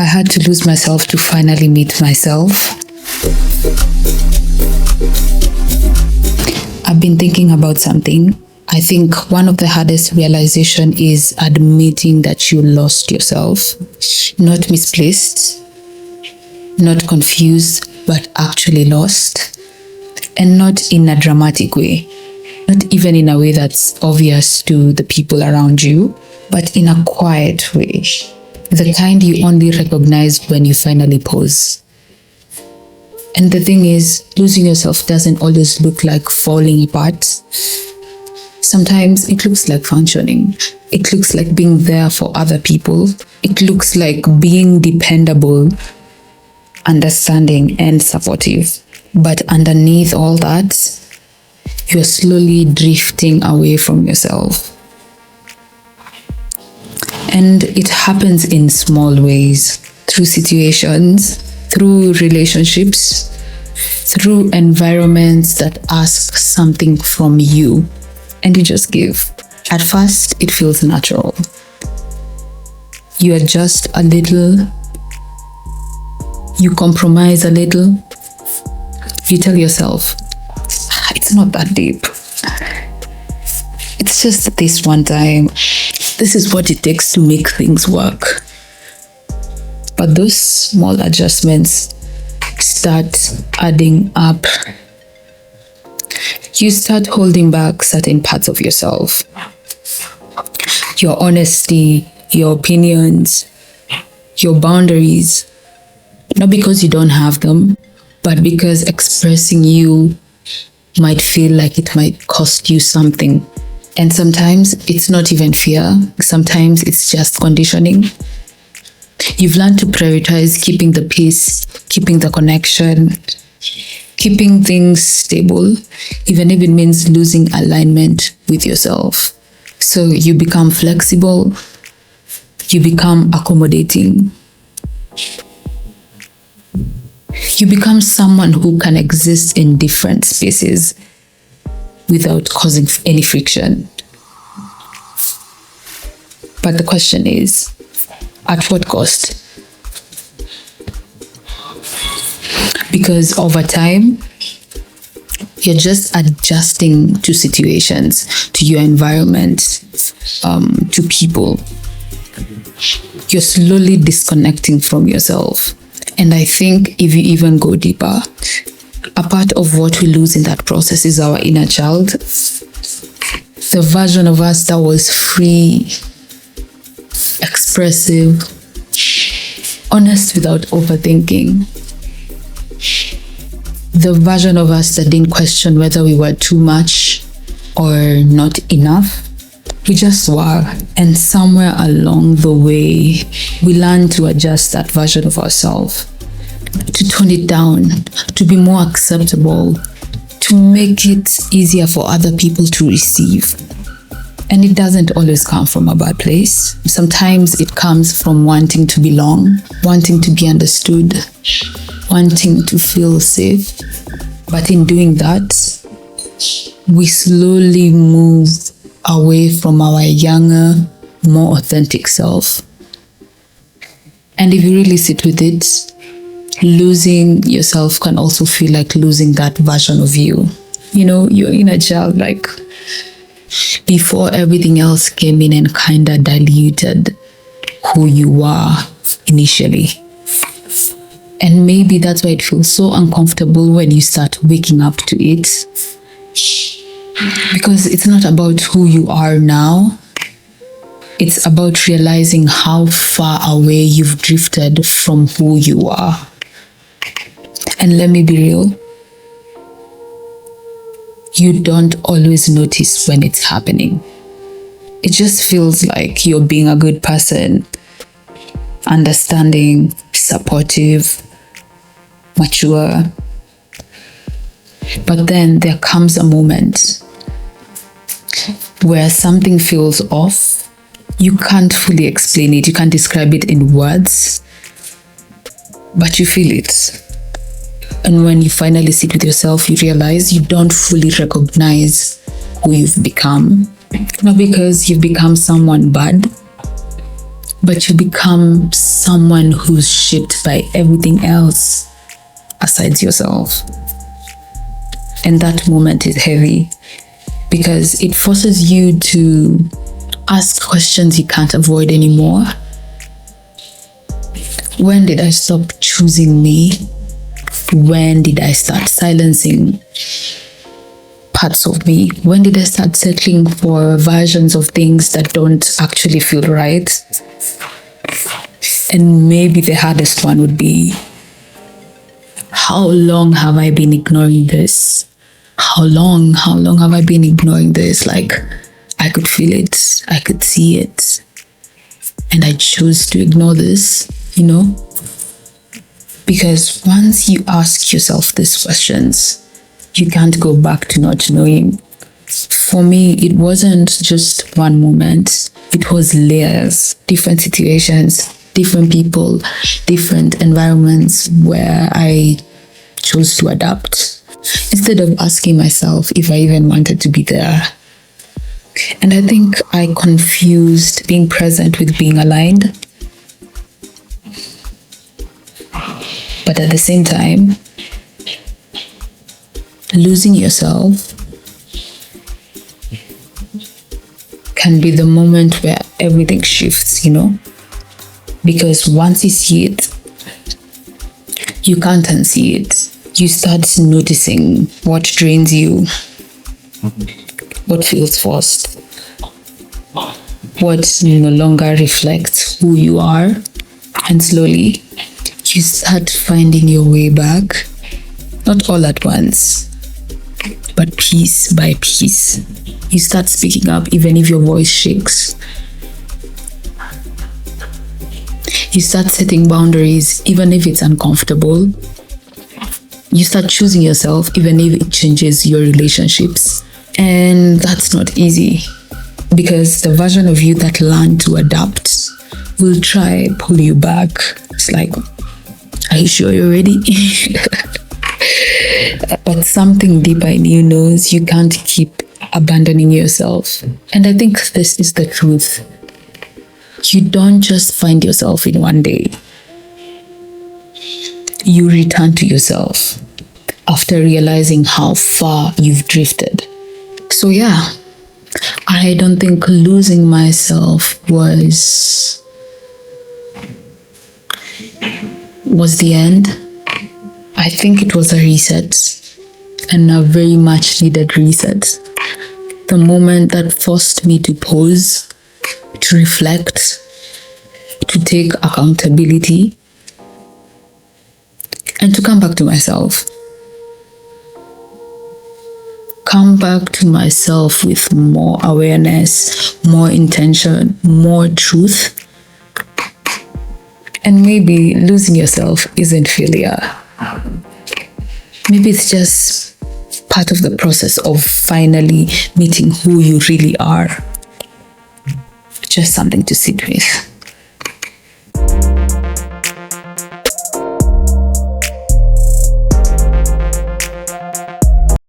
I had to lose myself to finally meet myself. I've been thinking about something. I think one of the hardest realization is admitting that you lost yourself. Not misplaced, not confused, but actually lost. And not in a dramatic way. Not even in a way that's obvious to the people around you, but in a quiet way. The kind you only recognize when you finally pause. And the thing is, losing yourself doesn't always look like falling apart. Sometimes it looks like functioning. It looks like being there for other people. It looks like being dependable, understanding, and supportive. But underneath all that, you're slowly drifting away from yourself. And it happens in small ways, through situations, through relationships, through environments that ask something from you, and you just give. At first, it feels natural. You adjust a little, you compromise a little, you tell yourself, it's not that deep. It's just this one time. This is what it takes to make things work. But those small adjustments start adding up. You start holding back certain parts of yourself. Your honesty, your opinions, your boundaries. Not because you don't have them, but because expressing you might feel like it might cost you something. And sometimes it's not even fear. Sometimes it's just conditioning. You've learned to prioritize keeping the peace, keeping the connection, keeping things stable, even if it means losing alignment with yourself. So you become flexible, you become accommodating. You become someone who can exist in different spaces without causing any friction. But the question is, at what cost? Because over time, you're just adjusting to situations, to your environment, to people. You're slowly disconnecting from yourself. And I think if you even go deeper, a part of what we lose in that process is our inner child. The version of us that was free, expressive, honest without overthinking. The version of us that didn't question whether we were too much or not enough. We just were. And somewhere along the way, we learned to adjust that version of ourselves, to tone it down, to be more acceptable, to make it easier for other people to receive. And it doesn't always come from a bad place. Sometimes it comes from wanting to belong, wanting to be understood, wanting to feel safe. But in doing that, we slowly move away from our younger, more authentic self. And if you really sit with it, losing yourself can also feel like losing that version of you. You know, your inner child, like before everything else came in and kind of diluted who you were initially. And maybe that's why it feels so uncomfortable when you start waking up to it. Because it's not about who you are now. It's about realizing how far away you've drifted from who you are. And let me be real. You don't always notice when it's happening. It just feels like you're being a good person, understanding, supportive, mature. But then there comes a moment where something feels off. You can't fully explain it. You can't describe it in words, but you feel it. And when you finally sit with yourself, you realize you don't fully recognize who you've become. Not because you've become someone bad, but you become someone who's shaped by everything else aside yourself. And that moment is heavy because it forces you to ask questions you can't avoid anymore. When did I stop choosing me? When did I start silencing parts of me? When did I start settling for versions of things that don't actually feel right? And maybe the hardest one would be, how long have I been ignoring this? How long have I been ignoring this? Like, I could feel it, I could see it, and I chose to ignore this, Because once you ask yourself these questions, you can't go back to not knowing. For me, it wasn't just one moment. It was layers, different situations, different people, different environments where I chose to adapt instead of asking myself if I even wanted to be there. And I think I confused being present with being aligned. But at the same time, losing yourself can be the moment where everything shifts, Because once you see it, you can't unsee it. You start noticing what drains you, what feels forced, what no longer reflects who you are. And slowly, you start finding your way back, not all at once, but piece by piece. You start speaking up even if your voice shakes. You start setting boundaries even if it's uncomfortable. You start choosing yourself even if it changes your relationships. And that's not easy because the version of you that learned to adapt will try pull you back. It's like, are you sure you're ready? But something deeper in you knows you can't keep abandoning yourself. And I think this is the truth. You don't just find yourself in one day. You return to yourself after realizing how far you've drifted. So yeah, I don't think losing myself was the end. I think it was a reset, and a very much needed reset. The moment that forced me to pause, to reflect, to take accountability, and to come back to myself. Come back to myself with more awareness, more intention, more truth. And maybe losing yourself isn't failure. Maybe it's just part of the process of finally meeting who you really are. Just something to sit with.